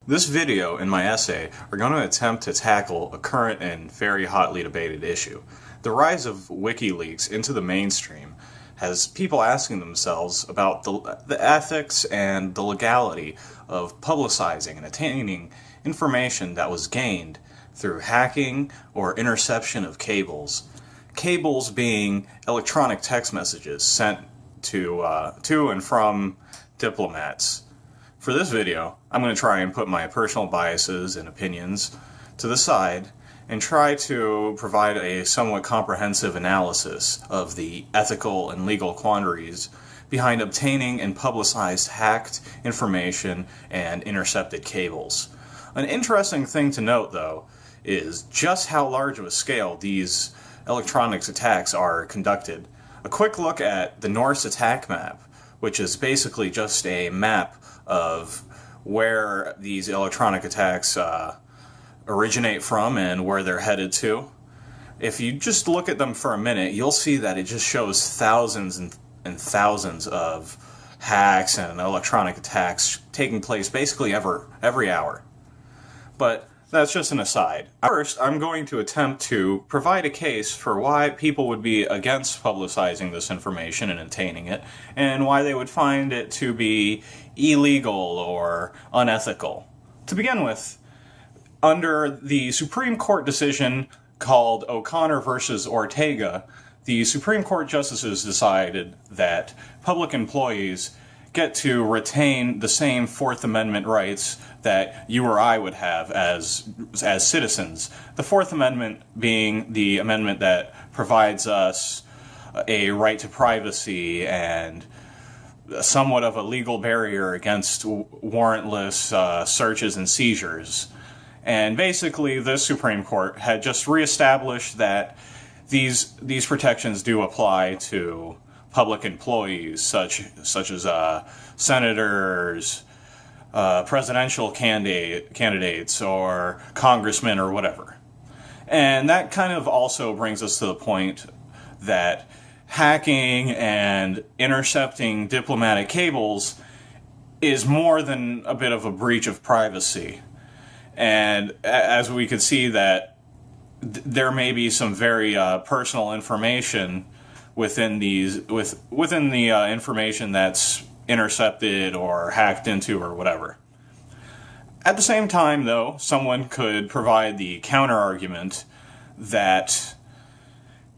This video and my essay are going to attempt to tackle a current and very hotly debated issue. The rise of WikiLeaks into the mainstream has people asking themselves about the ethics and the legality of publicizing and attaining information that was gained through hacking or interception of cables. Cables being electronic text messages sent to and from diplomats. For this video, I'm going to try and put my personal biases and opinions to the side and try to provide a somewhat comprehensive analysis of the ethical and legal quandaries behind obtaining and publicized hacked information and intercepted cables. An interesting thing to note, though, is just how large of a scale these electronics attacks are conducted. A quick look at the Norse attack map, which is basically just a map of where these electronic attacks originate from and where they're headed to. If you just look at them for a minute, you'll see that it just shows thousands and thousands of hacks and electronic attacks taking place basically every hour. But that's just an aside. First, I'm going to attempt to provide a case for why people would be against publicizing this information and obtaining it, and why they would find it to be illegal or unethical. To begin with, under the Supreme Court decision called O'Connor versus Ortega, the Supreme Court justices decided that public employees get to retain the same Fourth Amendment rights that you or I would have as citizens. The Fourth Amendment being the amendment that provides us a right to privacy and somewhat of a legal barrier against warrantless searches and seizures. And basically, the Supreme Court had just reestablished that these protections do apply to public employees, such as senators, presidential candidates, or congressmen, or whatever. And that kind of also brings us to the point that hacking and intercepting diplomatic cables is more than a bit of a breach of privacy. And as we could see that there may be some very personal information within the information that's intercepted or hacked into or whatever. At the same time, though, someone could provide the counter-argument that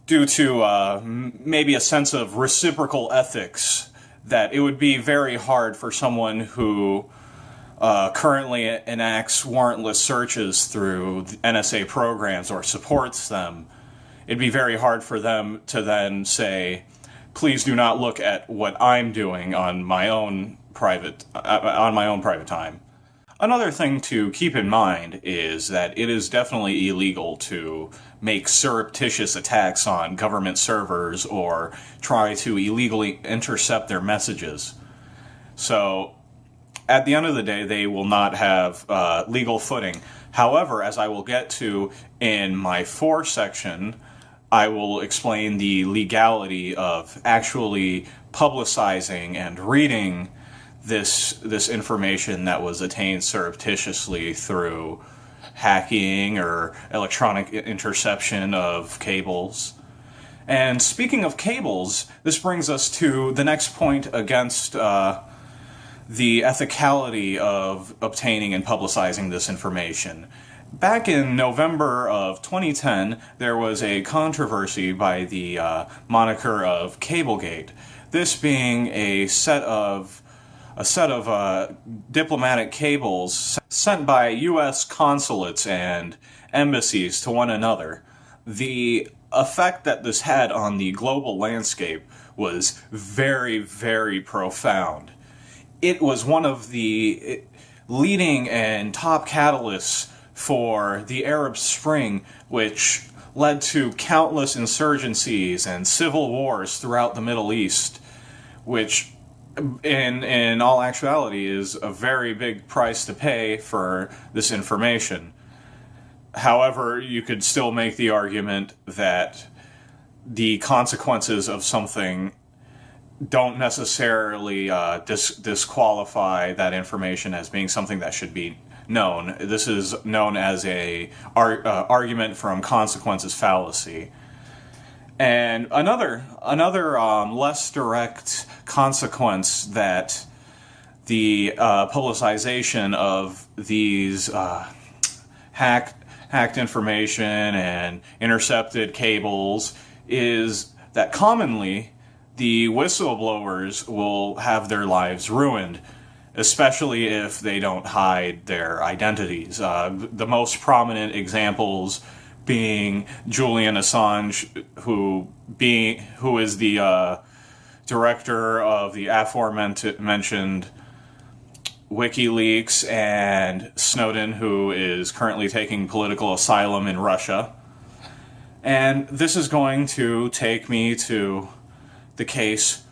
due to maybe a sense of reciprocal ethics, that it would be very hard for someone who currently enacts warrantless searches through NSA programs or supports them. It'd be very hard for them to then say, please do not look at what I'm doing on my own private time. Another thing to keep in mind is that it is definitely illegal to make surreptitious attacks on government servers or try to illegally intercept their messages. So, at the end of the day, they will not have legal footing. However, as I will get to in my 4 section, I will explain the legality of actually publicizing and reading this information that was attained surreptitiously through hacking or electronic interception of cables. And speaking of cables, this brings us to the next point against the ethicality of obtaining and publicizing this information. Back in November of 2010, there was a controversy by the moniker of Cablegate. This being a set of diplomatic cables sent by U.S. consulates and embassies to one another. The effect that this had on the global landscape was very, very profound. It was one of the leading and top catalysts for the Arab Spring, which led to countless insurgencies and civil wars throughout the Middle East, which in all actuality is a very big price to pay for this information. However, you could still make the argument that the consequences of something don't necessarily disqualify that information as being something that should be known. This is known as a argument from consequences fallacy. And another less direct consequence that the publicization of these hacked information and intercepted cables is that commonly the whistleblowers will have their lives ruined, especially if they don't hide their identities. The most prominent examples being Julian Assange, who is the director of the aforementioned WikiLeaks, and Snowden, who is currently taking political asylum in Russia. And this is going to take me to the case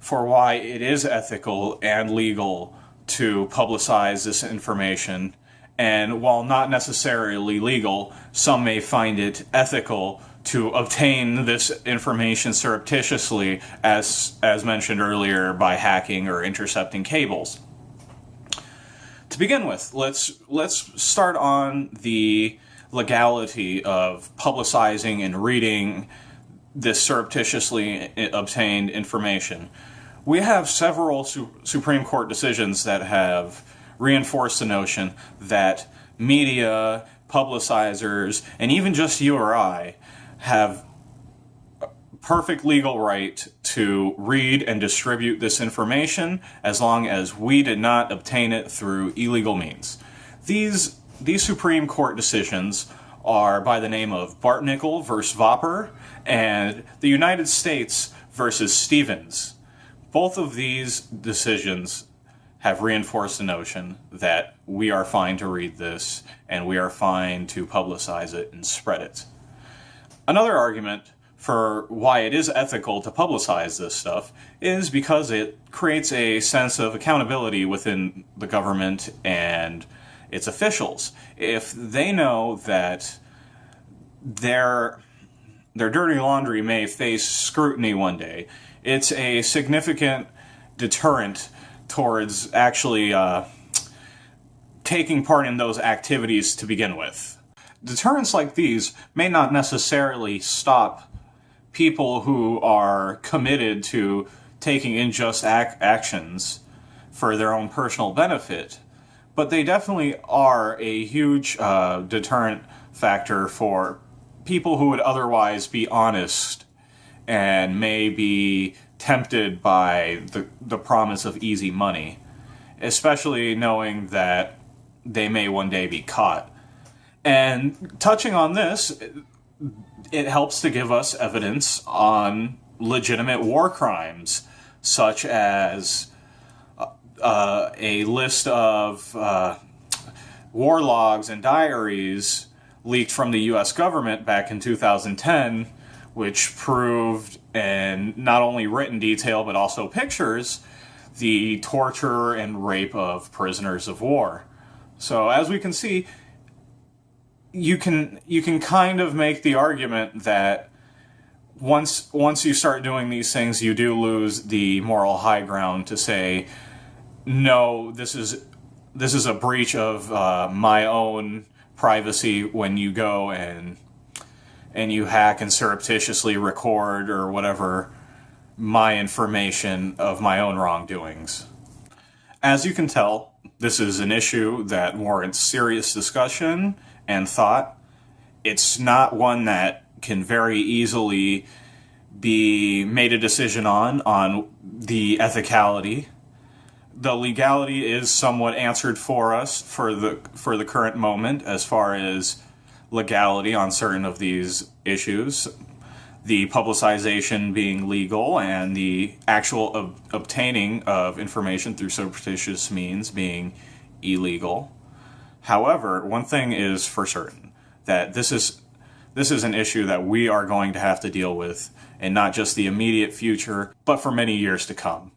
for why it is ethical and legal to publicize this information. And while not necessarily legal, some may find it ethical to obtain this information surreptitiously, as mentioned earlier, by hacking or intercepting cables. To begin with, let's start on the legality of publicizing and reading this surreptitiously obtained information. We have several Supreme Court decisions that have reinforced the notion that media, publicizers, and even just you or I have perfect legal right to read and distribute this information as long as we did not obtain it through illegal means. These Supreme Court decisions are by the name of Bartnickel versus Vopper and the United States versus Stevens. Both of these decisions have reinforced the notion that we are fine to read this and we are fine to publicize it and spread it. Another argument for why it is ethical to publicize this stuff is because it creates a sense of accountability within the government and its officials. If they know that their dirty laundry may face scrutiny one day, it's a significant deterrent towards actually taking part in those activities to begin with. Deterrents like these may not necessarily stop people who are committed to taking unjust actions for their own personal benefit, but they definitely are a huge deterrent factor for people who would otherwise be honest and may be tempted by the promise of easy money, especially knowing that they may one day be caught. And touching on this, it helps to give us evidence on legitimate war crimes, such as a list of war logs and diaries leaked from the U.S. government back in 2010, which proved, in not only written detail but also pictures, the torture and rape of prisoners of war. So as we can see, you can kind of make the argument that once you start doing these things, you do lose the moral high ground to say, no, this is a breach of my own privacy when you go and you hack and surreptitiously record or whatever my information of my own wrongdoings. As you can tell, this is an issue that warrants serious discussion and thought. It's not one that can very easily be made a decision on the ethicality. The legality is somewhat answered for us for the current moment as far as legality on certain of these issues. The publicization being legal and the actual obtaining of information through surreptitious means being illegal. However, one thing is for certain, that this is an issue that we are going to have to deal with in not just the immediate future, but for many years to come.